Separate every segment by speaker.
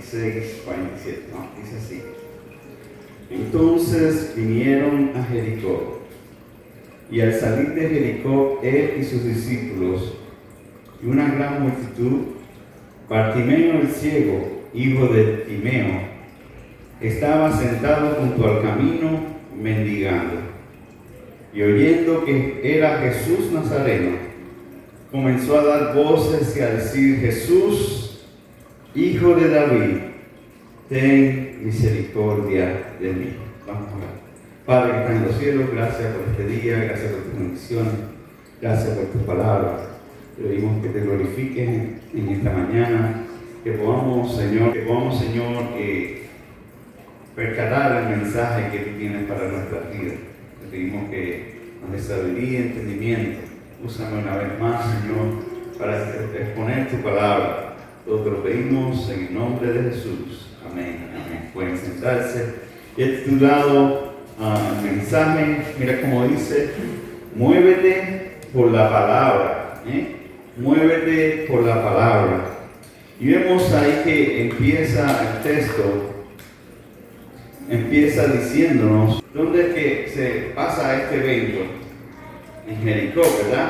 Speaker 1: 46, 47, no, dice así. Entonces vinieron a Jericó, y al salir de Jericó, él y sus discípulos, y una gran multitud, Bartimeo el ciego, hijo de Timeo, estaba sentado junto al camino mendigando. Y oyendo que era Jesús Nazareno, comenzó a dar voces y a decir: Jesús, hijo de David, ten misericordia de mí. Vamos a orar. Padre que está en los cielos, gracias por este día, gracias por tus bendiciones, gracias por tus palabras. Te pedimos que te glorifiques en esta mañana, que podamos, Señor, percatar el mensaje que tú tienes para nuestras vidas. Te pedimos que nos des sabiduría y entendimiento. Úsame una vez más, Señor, para exponer tu palabra. Todo te lo pedimos en el nombre de Jesús. Amén. Amén. Pueden sentarse. Y he titulado el mensaje, mira cómo dice: muévete por la palabra. Muévete por la palabra. Y vemos ahí que empieza el texto. Empieza diciéndonos dónde es que se pasa este evento. En Jericó, ¿verdad?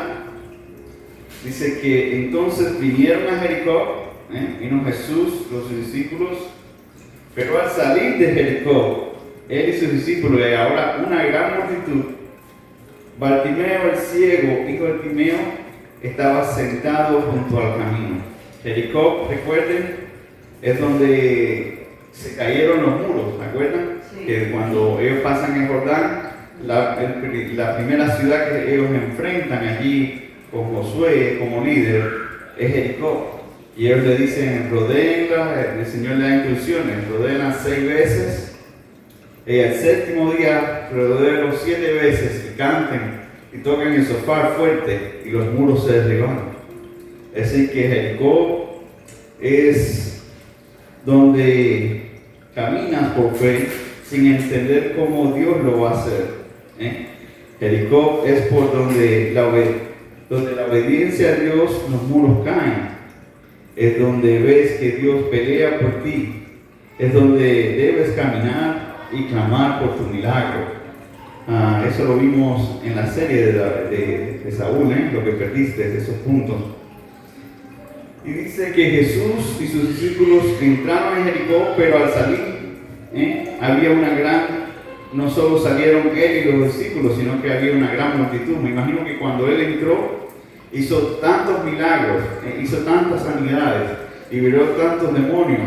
Speaker 1: Dice que entonces vinieron a Jericó, vino Jesús, los discípulos, pero al salir de Jericó, él y sus discípulos, y ahora una gran multitud, Bartimeo el ciego, hijo de Timeo, estaba sentado junto al camino. Jericó, recuerden, es donde se cayeron los muros, ¿se acuerdan? Sí. Que cuando ellos pasan el Jordán, la primera ciudad que ellos enfrentan allí con Josué como líder es Jericó. Y ellos le dicen: rodéenla, el Señor le da instrucciones, rodéenla 6 veces. Y al séptimo día, rodéenlo 7 veces y canten y toquen el shofar fuerte, y los muros se derribaron. Es decir, que Jericó es donde caminas por fe sin entender cómo Dios lo va a hacer. Jericó es por donde la obediencia a Dios, los muros caen. Es donde ves que Dios pelea por ti. Es donde debes caminar y clamar por tu milagro. Eso lo vimos en la serie de Saúl, lo que perdiste, de esos puntos. Y dice que Jesús y sus discípulos entraron en Jericó, pero al salir había una gran... No solo salieron él y los discípulos, sino que había una gran multitud. Me imagino que cuando él entró, hizo tantos milagros, hizo tantas sanidades, liberó tantos demonios.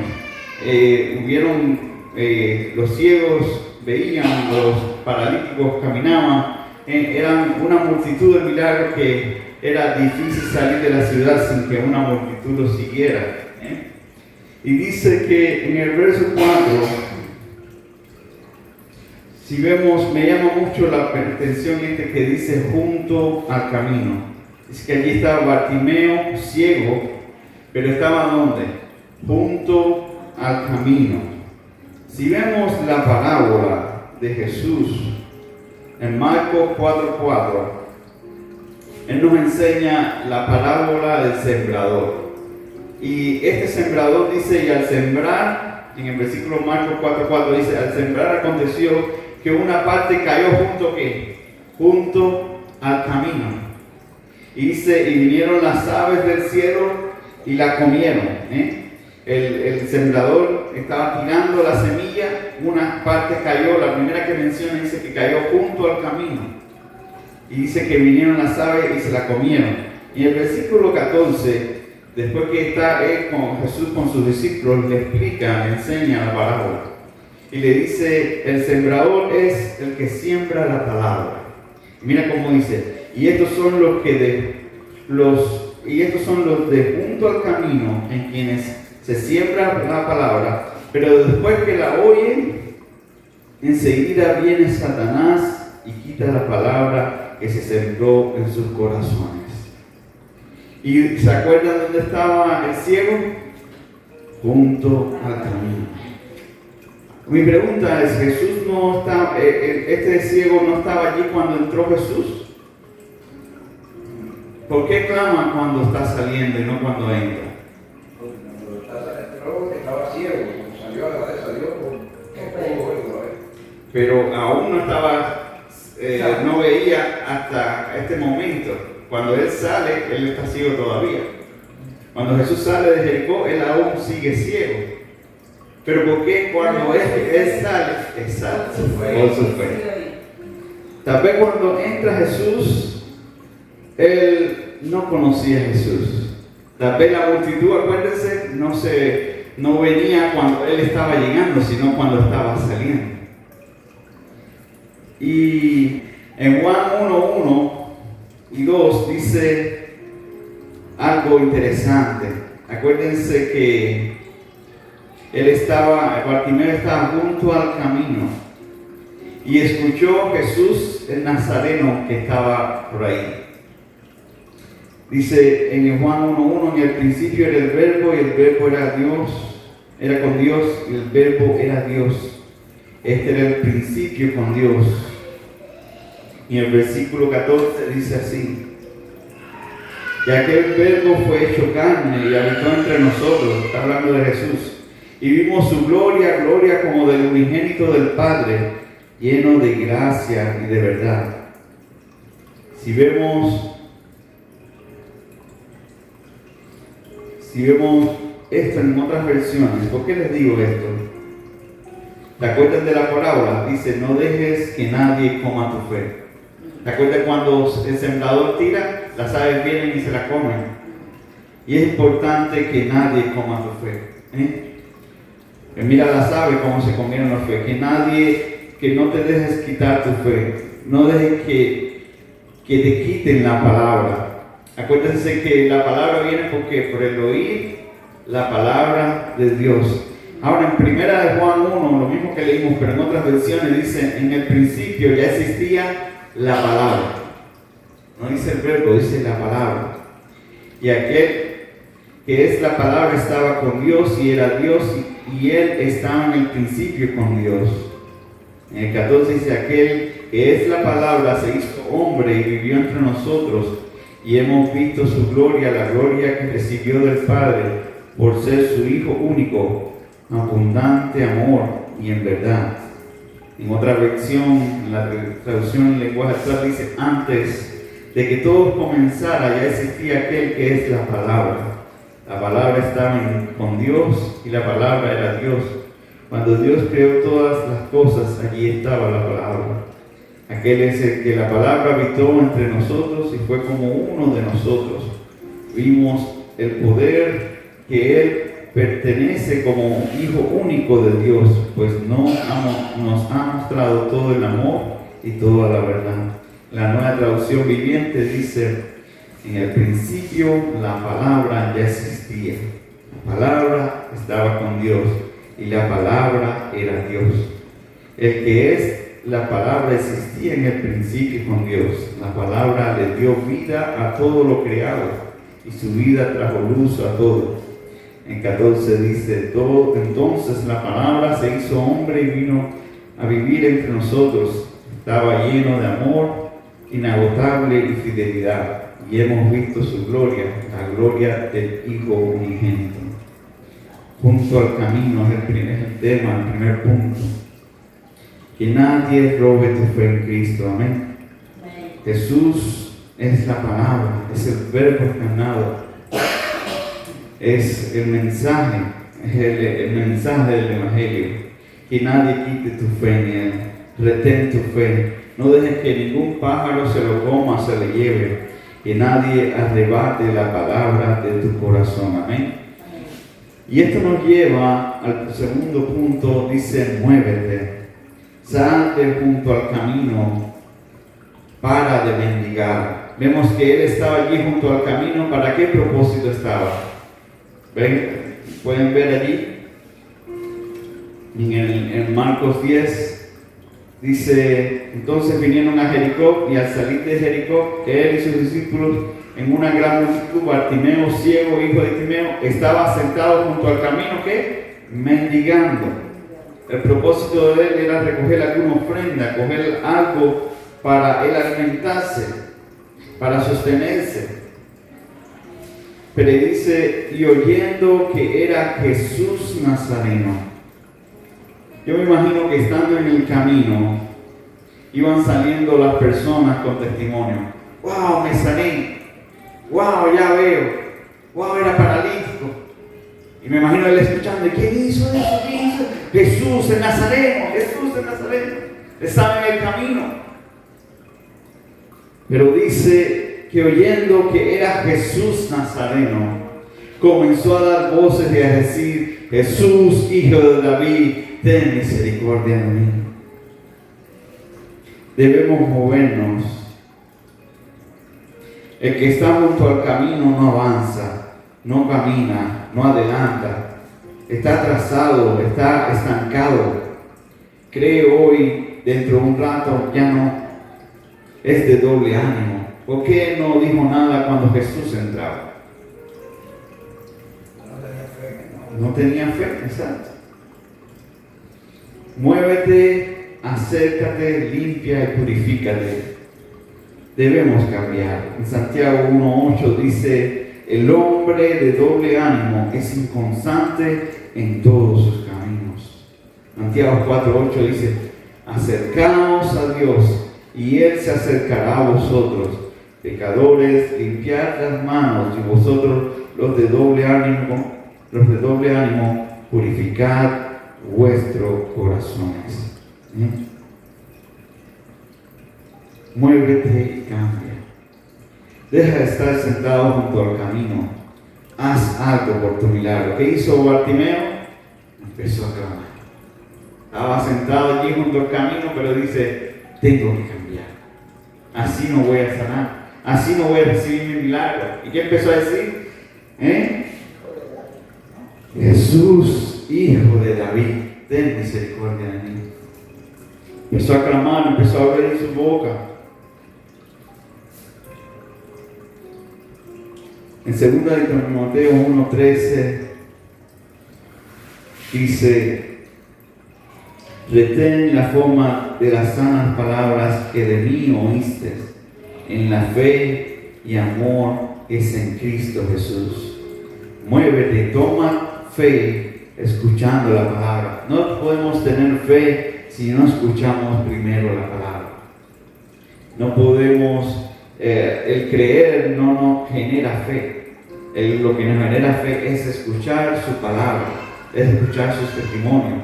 Speaker 1: Los ciegos veían, los paralíticos caminaban. Eran una multitud de milagros que era difícil salir de la ciudad sin que una multitud los siguiera. Y dice que en el verso 4, si vemos, me llama mucho la atención que dice junto al camino. Es que allí estaba Bartimeo ciego, pero estaba ¿dónde? Junto al camino. Si vemos la parábola de Jesús en Marcos 4:4, él nos enseña la parábola del sembrador. Y este sembrador dice: y al sembrar, en el versículo Marcos 4:4 dice: al sembrar aconteció que una parte cayó junto al camino. Y dice: y vinieron las aves del cielo y la comieron. El sembrador estaba tirando la semilla, una parte cayó, la primera que menciona dice que cayó junto al camino. Y dice que vinieron las aves y se la comieron. Y el versículo 14, después que está él con Jesús con sus discípulos, le explica, le enseña la parábola. Y le dice: el sembrador es el que siembra la palabra. Y mira cómo dice: y estos son los de junto al camino, en quienes se siembra la palabra, pero después que la oyen, enseguida viene Satanás y quita la palabra que se sembró en sus corazones. ¿Y se acuerdan dónde estaba el ciego? Junto al camino. Mi pregunta es: ¿Jesús no está, este ciego no estaba allí cuando entró Jesús? ¿Por qué clama cuando está saliendo y no cuando entra?
Speaker 2: Cuando entró estaba ciego.
Speaker 1: pero aún no estaba, no veía hasta este momento. Cuando él sale, él está ciego todavía. Cuando Jesús sale de Jericó, él aún sigue ciego. Pero ¿por qué cuando él sale? Exacto, por su fe. Tal vez cuando entra Jesús, él no conocía a Jesús. Tal vez la multitud, acuérdense, no venía cuando él estaba llegando, sino cuando estaba saliendo. Y en Juan 1:1 y 2 dice algo interesante. Acuérdense que Bartimeo estaba junto al camino y escuchó a Jesús el Nazareno que estaba por ahí. Dice en Juan 1:1, en el principio era el verbo y el verbo era Dios, era con Dios y el verbo era Dios. Este era el principio con Dios. Y el versículo 14 dice así: y aquel verbo fue hecho carne y habitó entre nosotros, está hablando de Jesús, y vimos su gloria, gloria como del unigénito del Padre, lleno de gracia y de verdad. Si vemos esto en otras versiones, ¿por qué les digo esto? ¿Te acuerdas de la parábola? Dice, no dejes que nadie coma tu fe. ¿Te acuerdas cuando el sembrador tira? Las aves vienen y se la comen. Y es importante que nadie coma tu fe. Mira las aves cómo se comieron la fe. Que no te dejes quitar tu fe. No dejes que te quiten la palabra. Acuérdense que la palabra viene por el oír la palabra de Dios. Ahora en primera de Juan 1, lo mismo que leímos, pero en otras versiones dice, en el principio ya existía la palabra. No dice el verbo, dice la palabra. Y aquel que es la palabra estaba con Dios y era Dios y él estaba en el principio con Dios. En el 14 dice, aquel que es la palabra se hizo hombre y vivió entre nosotros y hemos visto su gloria, la gloria que recibió del Padre por ser su Hijo único, abundante amor y en verdad. En otra versión, en la traducción en lenguaje actual dice, antes de que todo comenzara ya existía aquel que es la palabra. La palabra estaba con Dios y la palabra era Dios. Cuando Dios creó todas las cosas, allí estaba la palabra. Aquel es el que la palabra habitó entre nosotros y fue como uno de nosotros. Vimos el poder que Él pertenece como Hijo único de Dios, pues nos ha mostrado todo el amor y toda la verdad. La Nueva Traducción Viviente dice, en el principio la palabra ya existía. La palabra estaba con Dios y la palabra era Dios. El que es la palabra existía en el principio con Dios. La palabra le dio vida a todo lo creado y su vida trajo luz a todo. En 14 dice, entonces la palabra se hizo hombre y vino a vivir entre nosotros. Estaba lleno de amor inagotable y fidelidad. Y hemos visto su gloria, la gloria del Hijo unigénito. Junto al camino es el tema, el primer punto. Que nadie robe tu fe en Cristo. Amén. Jesús es la palabra, es el verbo encarnado, es el mensaje, es el mensaje del Evangelio. Que nadie quite tu fe en Él. Retén tu fe. No dejes que ningún pájaro se lo coma, se le lleve. Que nadie arrebate la palabra de tu corazón. Amén. Y esto nos lleva al segundo punto. Dice, muévete. Salte junto al camino, para de mendigar. Vemos que él estaba allí junto al camino. ¿Para qué propósito estaba? ¿Ven? ¿Pueden ver allí? En Marcos 10 dice, entonces vinieron a Jericó y al salir de Jericó, él y sus discípulos en una gran multitud, Bartimeo, ciego, hijo de Timeo, estaba sentado junto al camino, ¿qué? Mendigando. El propósito de él era recoger alguna ofrenda, coger algo para él alimentarse, para sostenerse. Pero dice, y oyendo que era Jesús Nazareno. Yo me imagino que estando en el camino, iban saliendo las personas con testimonio. ¡Wow, me sané! ¡Wow, ya veo! ¡Wow, era paralítico! Y me imagino él escuchando, ¿quién hizo eso? ¿Quién hizo? Jesús el Nazareno, Jesús el Nazareno. Estaba en el camino. Pero dice que oyendo que era Jesús Nazareno, comenzó a dar voces y a decir, Jesús, hijo de David, ten misericordia de mí. Debemos movernos. El que está junto al camino no avanza, no camina, no adelanta, está atrasado, está estancado. Cree hoy, dentro de un rato, ya no, es de doble ánimo. ¿Por qué no dijo nada cuando Jesús entraba? No tenía fe, exacto. Muévete, acércate, limpia y purifícate. Debemos cambiar. En Santiago 1:8 dice, el hombre de doble ánimo es inconstante en todos sus caminos. Santiago 4:8 dice, acercaos a Dios y Él se acercará a vosotros. Pecadores, limpiad las manos, y vosotros los de doble ánimo, purificad vuestros corazones. Muévete y cambia. Deja de estar sentado junto al camino. Haz algo por tu milagro. ¿Qué hizo Bartimeo? Empezó a clamar. Estaba sentado allí junto al camino, pero dice, tengo que cambiar. Así no voy a sanar. Así no voy a recibir mi milagro. ¿Y qué empezó a decir? Jesús, hijo de David, ten misericordia de mí. Empezó a clamar, empezó a abrir su boca. En 2 de Timoteo 1:13 dice, retén la forma de las sanas palabras que de mí oíste, en la fe y amor es en Cristo Jesús. Muévete, toma fe escuchando la palabra. No podemos tener fe si no escuchamos primero la palabra. No podemos, el creer no nos genera fe. Lo que nos genera fe es escuchar su palabra, es escuchar sus testimonios.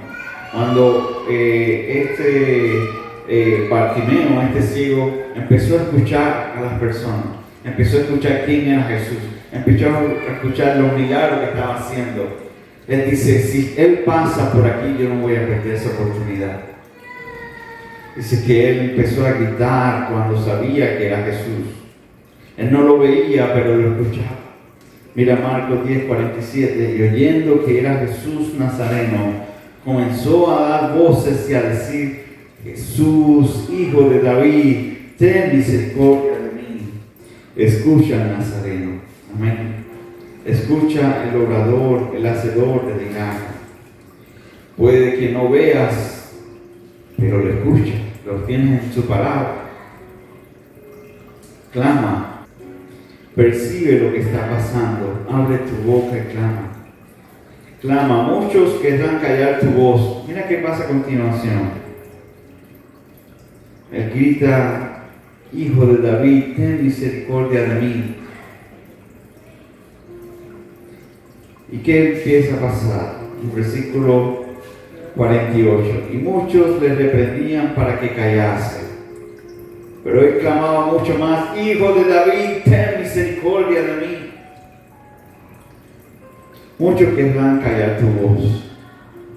Speaker 1: Cuando Bartimeo, este ciego, empezó a escuchar a las personas, empezó a escuchar quién era Jesús, empezó a escuchar los milagros que estaba haciendo. Él dice, si Él pasa por aquí, yo no voy a perder esa oportunidad. Dice que Él empezó a gritar cuando sabía que era Jesús. Él no lo veía, pero lo escuchaba. Mira Marcos 10:47, y oyendo que era Jesús Nazareno, comenzó a dar voces y a decir, Jesús, hijo de David, ten misericordia de mí. Escucha al Nazareno. Amén. Escucha el obrador, el hacedor de milagros. Puede que no veas, pero lo escucha, lo tienes en su palabra. Clama, percibe lo que está pasando, abre tu boca y clama. Clama, muchos querrán callar tu voz. Mira qué pasa a continuación. Él grita, hijo de David, ten misericordia de mí. ¿Y qué empieza a pasar? En versículo 48. Y muchos le reprendían para que callase. Pero él clamaba mucho más, hijo de David, ten misericordia de mí. Muchos querrán callar tu voz.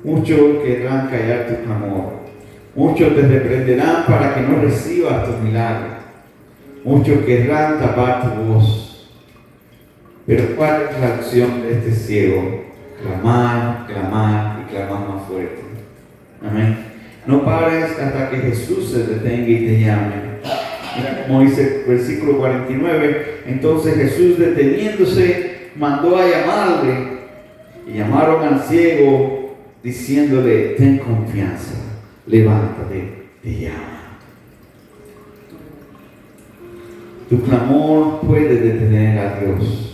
Speaker 1: Muchos querrán callar tu clamor. Muchos te reprenderán para que no recibas tu milagro. Muchos querrán tapar tu voz. Pero ¿cuál es la acción de este ciego? Clamar, clamar y clamar más fuerte. Amén. No pares hasta que Jesús se detenga y te llame. Mira como dice el versículo 49. Entonces Jesús, deteniéndose, mandó a llamarle. Y llamaron al ciego diciéndole, ten confianza, levántate, te llama. Tu clamor puede detener a Dios.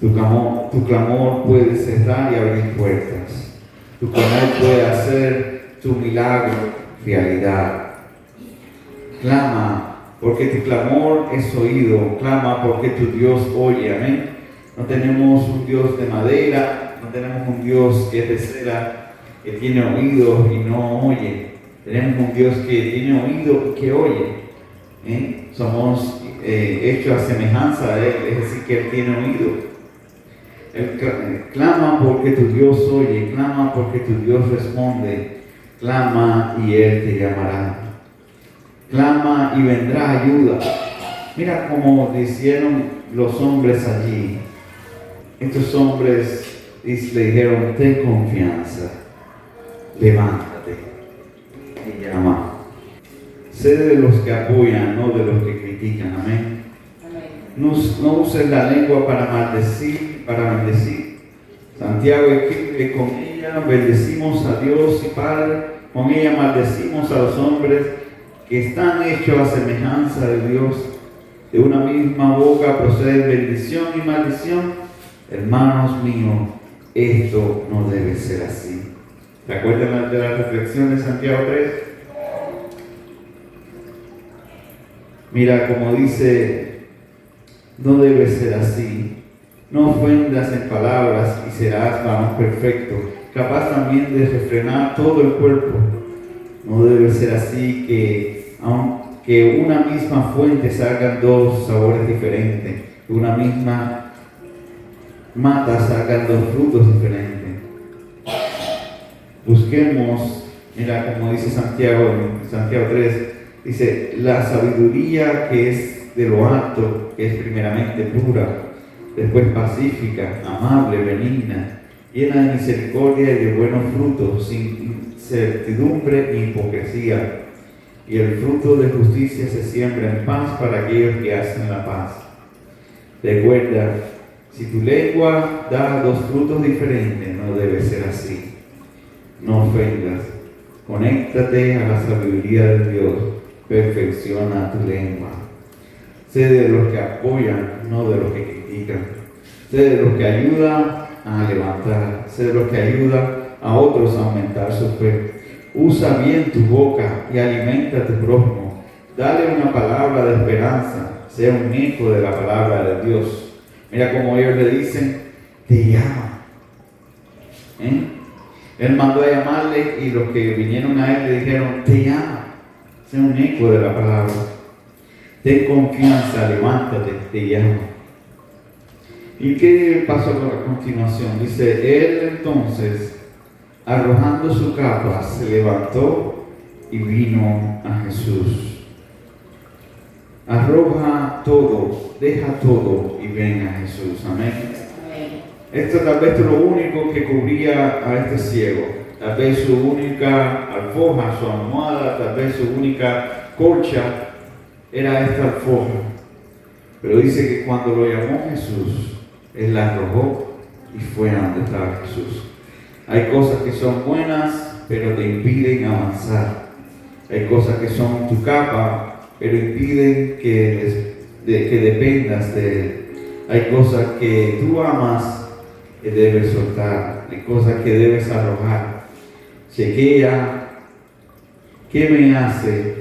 Speaker 1: Tu clamor puede cerrar y abrir puertas. Tu clamor puede hacer tu milagro realidad. Clama, porque tu clamor es oído. Clama, porque tu Dios oye. Amén. No tenemos un Dios de madera, no tenemos un Dios que es de cera, que tiene oídos y no oye. Tenemos un Dios que tiene oído y que oye. Somos hechos a semejanza de Él, es decir, que Él tiene oído. Él clama porque tu Dios oye, clama porque tu Dios responde, clama y Él te llamará. Clama y vendrá ayuda. Mira cómo dijeron los hombres allí. Estos hombres le dijeron, ten confianza, levántate y llama. Sé de los que apoyan, no de los que critican. Amén. No uses la lengua para maldecir, para bendecir. Santiago escribe, con ella bendecimos a Dios y Padre, con ella maldecimos a los hombres que están hechos a semejanza de Dios. De una misma boca proceden bendición y maldición. Hermanos míos, esto no debe ser así. ¿Se acuerdan de la reflexión de Santiago 3? Mira, como dice, no debe ser así. No ofendas en palabras y serás varón perfecto, capaz también de refrenar todo el cuerpo. No debe ser así que, aunque una misma fuente salgan dos sabores diferentes, de una misma mata salgan dos frutos diferentes. Busquemos, mira como dice Santiago en Santiago 3, dice, la sabiduría que es de lo alto, que es primeramente pura, después pacífica, amable, benigna, llena de misericordia y de buenos frutos, sin incertidumbre ni hipocresía. Y el fruto de justicia se siembra en paz para aquellos que hacen la paz. Recuerda, si tu lengua da dos frutos diferentes, no debe ser así. No ofendas, conéctate a la sabiduría de Dios, perfecciona tu lengua. Sé de los que apoyan, no de los que critican. Sé de los que ayudan a levantar. Sé de los que ayudan a otros a aumentar su fe. Usa bien tu boca y alimenta a tu prójimo. Dale una palabra de esperanza. Sea un eco de la palabra de Dios. Mira cómo ellos le dicen, te llama. Él mandó a llamarle y los que vinieron a él le dijeron, te llama. Sea un eco de la palabra. Ten confianza, levántate, te llama. ¿Y qué pasó a continuación? Dice, él entonces, arrojando su capa, se levantó y vino a Jesús. Arroja todo, deja todo y ven a Jesús. Amén. Esto tal vez es lo único que cubría a este ciego. Tal vez su única alforja, su almohada, tal vez su única colcha era esta alforja. Pero dice que cuando lo llamó Jesús, él la arrojó y fue a donde estaba Jesús. Hay cosas que son buenas, pero te impiden avanzar. Hay cosas que son tu capa, pero impiden que dependas de él. Hay cosas que tú amas, que debes soltar. Hay cosas que debes arrojar. Chequea qué me hace,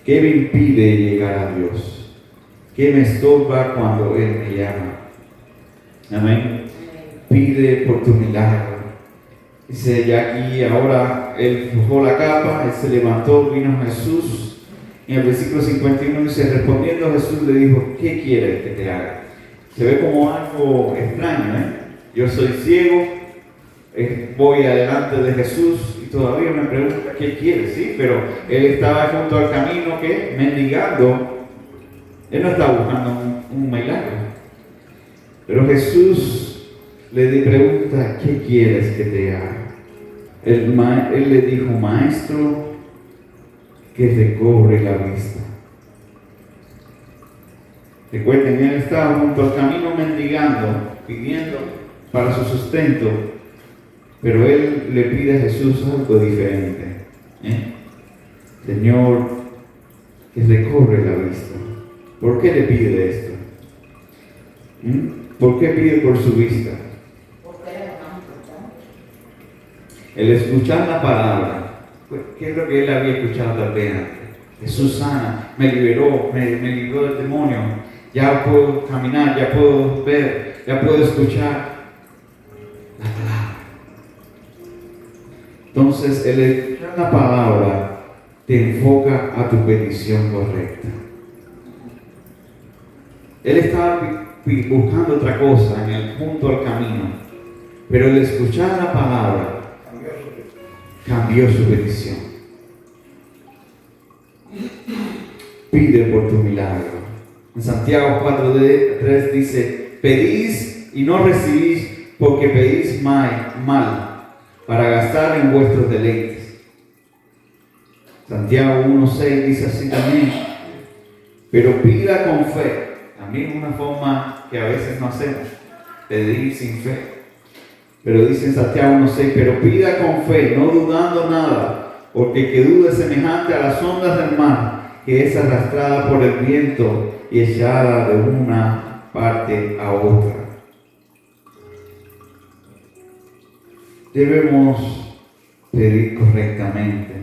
Speaker 1: qué me impide llegar a Dios, qué me estorba cuando Él me llama. Amén. Pide por tu milagro. Dice ya aquí, ahora él fujó la capa, él se levantó, vino a Jesús. Y en el versículo 51 dice, respondiendo Jesús le dijo, ¿qué quieres que te haga? Se ve como algo extraño, Yo soy ciego, voy adelante de Jesús y todavía me pregunta, ¿qué quieres? Sí, pero él estaba junto al camino, ¿qué? Mendigando. Él no estaba buscando un milagro. Pero Jesús le pregunta, ¿qué quieres que te haga? Él le dijo, maestro, que recobre la vista. Recuerden, él estaba junto al camino mendigando, pidiendo para su sustento, pero él le pide a Jesús algo diferente. Señor, que recobre la vista. ¿Por qué le pide esto? ¿Por qué pide por su vista? El escuchar la palabra, pues, ¿qué es lo que él había escuchado tal vez antes? Jesús sana, me liberó, me libró del demonio, ya puedo caminar, ya puedo ver, ya puedo escuchar la palabra. Entonces, el escuchar la palabra te enfoca a tu petición correcta. Él estaba buscando otra cosa en el punto del camino, pero el escuchar la palabra cambió su petición. Pide por tu milagro. En Santiago 4:3 dice: pedís y no recibís, porque pedís mal, para gastar en vuestros deleites. Santiago 1:6 dice así también: pero pida con fe. También una forma que a veces no hacemos, pedir sin fe. Pero dice en Santiago 1:6: pero pida con fe, no dudando nada, porque el que duda es semejante a las ondas del mar, que es arrastrada por el viento y echada de una parte a otra. Debemos pedir correctamente.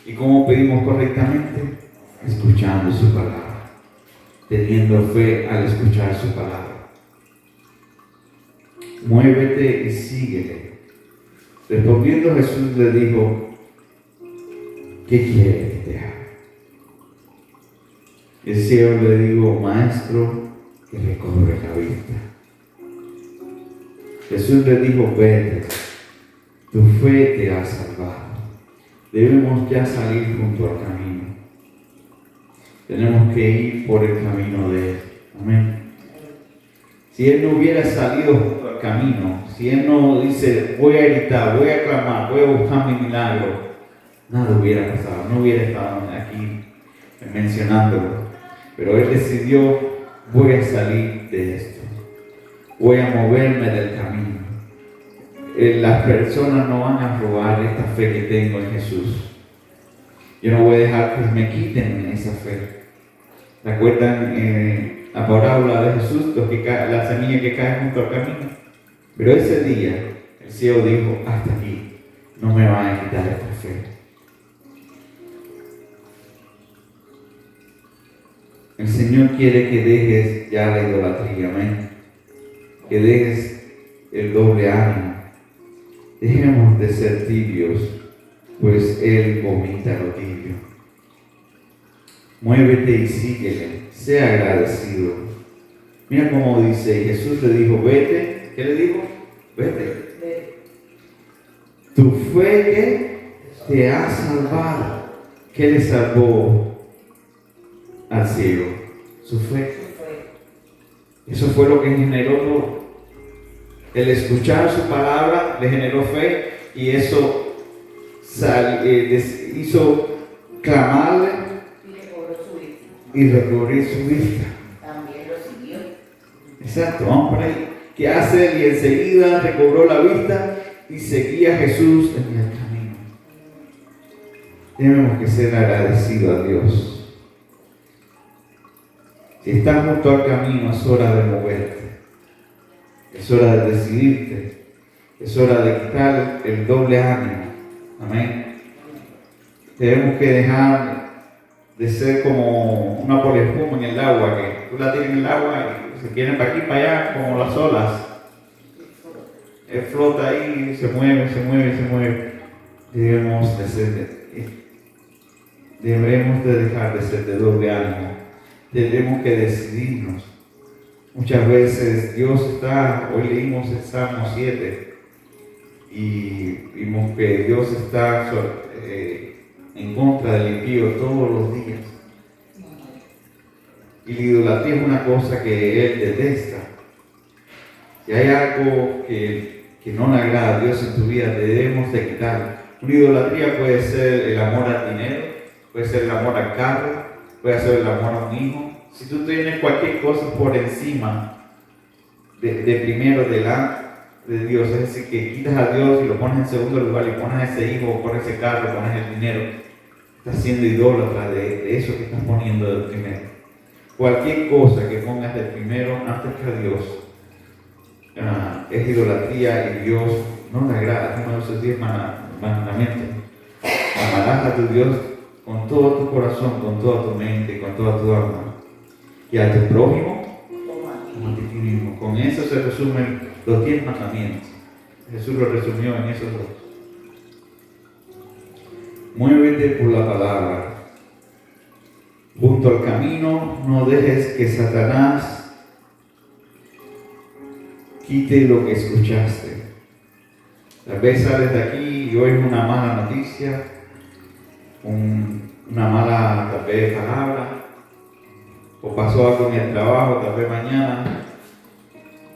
Speaker 1: ¿Y cómo pedimos correctamente? Escuchando su palabra, teniendo fe al escuchar su palabra. Muévete y síguele. Respondiendo, Jesús le dijo: ¿qué quieres que te haga? El ciego le dijo: maestro, que recobre la vista. Jesús le dijo: vete, tu fe te ha salvado. Debemos ya salir junto al camino. Tenemos que ir por el camino de Él. Amén. Si Él no hubiera salido junto al camino, si Él no dice: voy a gritar, voy a clamar, voy a buscar mi milagro, nada hubiera pasado, no hubiera estado aquí mencionándolo. Pero Él decidió: voy a salir de esto, voy a moverme del camino. Las personas no van a robar esta fe que tengo en Jesús. Yo no voy a dejar que me quiten esa fe. ¿Recuerdan la parábola de Jesús, la semilla que cae junto al camino? Pero ese día el ciego dijo: hasta aquí, no me van a quitar esta fe. El Señor quiere que dejes ya la idolatría, amén. Que dejes el doble ánimo. Dejemos de ser tibios, pues Él vomita lo tibio. Muévete y síguele, sea agradecido. Mira cómo dice: Jesús le dijo: vete. ¿Qué le dijo? Vete. Tu fe que te ha salvado. ¿Qué le salvó al ciego? Su fe. Eso fue lo que generó todo. El escuchar su palabra le generó fe, y eso hizo clamarle y recobrar su vista.
Speaker 2: También lo siguió.
Speaker 1: Exacto, vamos por ahí. ¿Qué hace él? Y enseguida recobró la vista y seguía a Jesús en el camino. Tenemos que ser agradecidos a Dios. Si estás junto al camino, es hora de moverte. Es hora de decidirte. Es hora de quitar el doble ánimo. Amén. Tenemos que dejar de ser como una poliespuma en el agua, que tú la tienes en el agua y se quieren para aquí para allá como las olas. Él flota ahí, se mueve. Debemos de dejar de ser de doble ánimo. Tenemos que decidirnos. Muchas veces Dios está, hoy leímos el Salmo 7 y vimos que Dios está en contra del impío todos los días. Y la idolatría es una cosa que Él detesta. Si hay algo que no le agrada a Dios en tu vida, debemos de quitar. Una idolatría puede ser el amor al dinero, puede ser el amor al carro, puede ser el amor a un hijo. Si tú tienes cualquier cosa por encima de primero delante de Dios, es decir, que quitas a Dios y lo pones en segundo lugar, y pones a ese hijo, pones ese carro, pones el dinero, estás siendo idólatra de eso que estás poniendo de primero. Cualquier cosa que pongas de primero antes que a Dios es idolatría, y Dios no le agrada. Uno de esos 10 mandamientos. Amarás a tu Dios con todo tu corazón, con toda tu mente, con toda tu alma. Y a tu prójimo como a ti mismo. Con eso se resumen los 10 mandamientos. Jesús lo resumió en esos dos. Muévete por la palabra. Junto al camino no dejes que Satanás quite lo que escuchaste. Tal vez sales de aquí y oyes una mala noticia, una mala tal vez palabra, o pasó algo en el trabajo, tal vez mañana,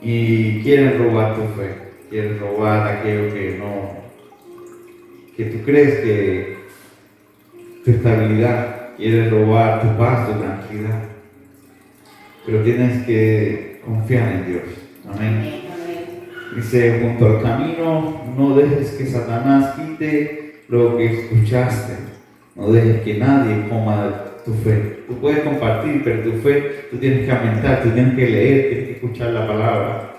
Speaker 1: y quieren robar tu fe, quieren robar aquello que tú crees que tu estabilidad, quieren robar tu paz, tu tranquilidad. Pero tienes que confiar en Dios. Amén. Dice, junto al camino, no dejes que Satanás quite lo que escuchaste. No dejes que nadie coma tu fe. Tú puedes compartir, pero tu fe, tú tienes que aumentar, tú tienes que leer, tienes que escuchar la palabra.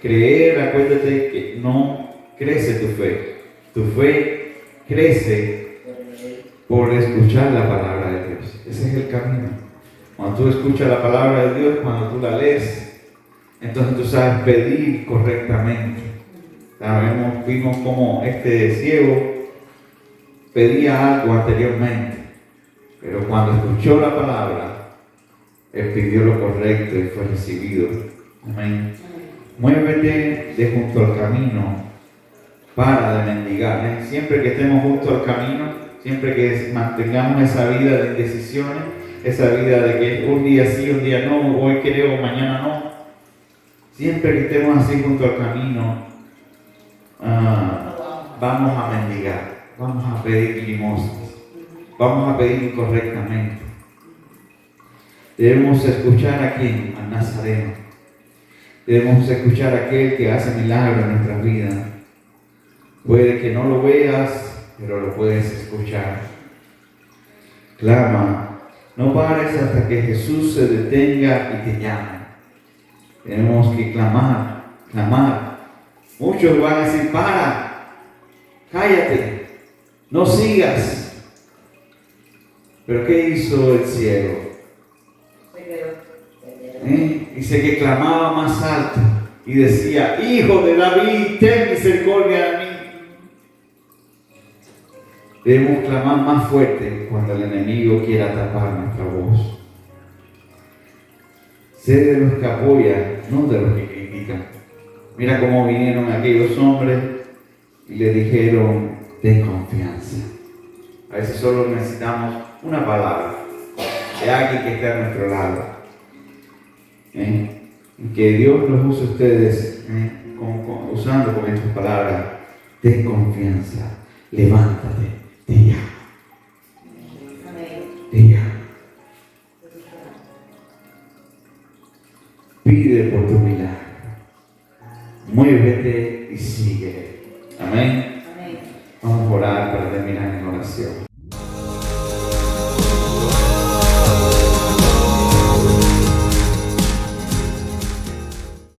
Speaker 1: Creer, acuérdate que no crece tu fe. Tu fe crece por escuchar la palabra de Dios. Ese es el camino. Cuando tú escuchas la palabra de Dios, cuando tú la lees, entonces tú sabes pedir correctamente. Vimos como este ciego pedía algo anteriormente, pero cuando escuchó la palabra, él pidió lo correcto y fue recibido. Amén. Muévete de junto al camino, para de mendigar. Siempre que estemos junto al camino, siempre que mantengamos esa vida de indecisiones, esa vida de que un día sí, un día no, hoy creo, mañana no. Siempre que estemos así junto al camino, vamos a mendigar, vamos a pedir limosnas, vamos a pedir incorrectamente. Debemos escuchar a quién, al Nazareno. Debemos escuchar a aquel que hace milagros en nuestras vidas. Puede que no lo veas, pero lo puedes escuchar. Clama, no pares hasta que Jesús se detenga y te llame. Tenemos que clamar. Muchos van a decir, para, cállate, no sigas. Pero ¿qué hizo el ciego? Dice que clamaba más alto y decía, Hijo de David, ten misericordia de mí. Debemos clamar más fuerte cuando el enemigo quiera tapar nuestra voz. Sé de los que apoyan, no de los que critican. Mira cómo vinieron aquellos hombres y le dijeron, ten confianza. A veces solo necesitamos una palabra de alguien que esté a nuestro lado. Que Dios los use a ustedes usando con estas palabras. Ten confianza, levántate, te llamo. Te llamo. Pide por tu milagro. Muévete y sigue. Amén. Vamos a orar para terminar en oración.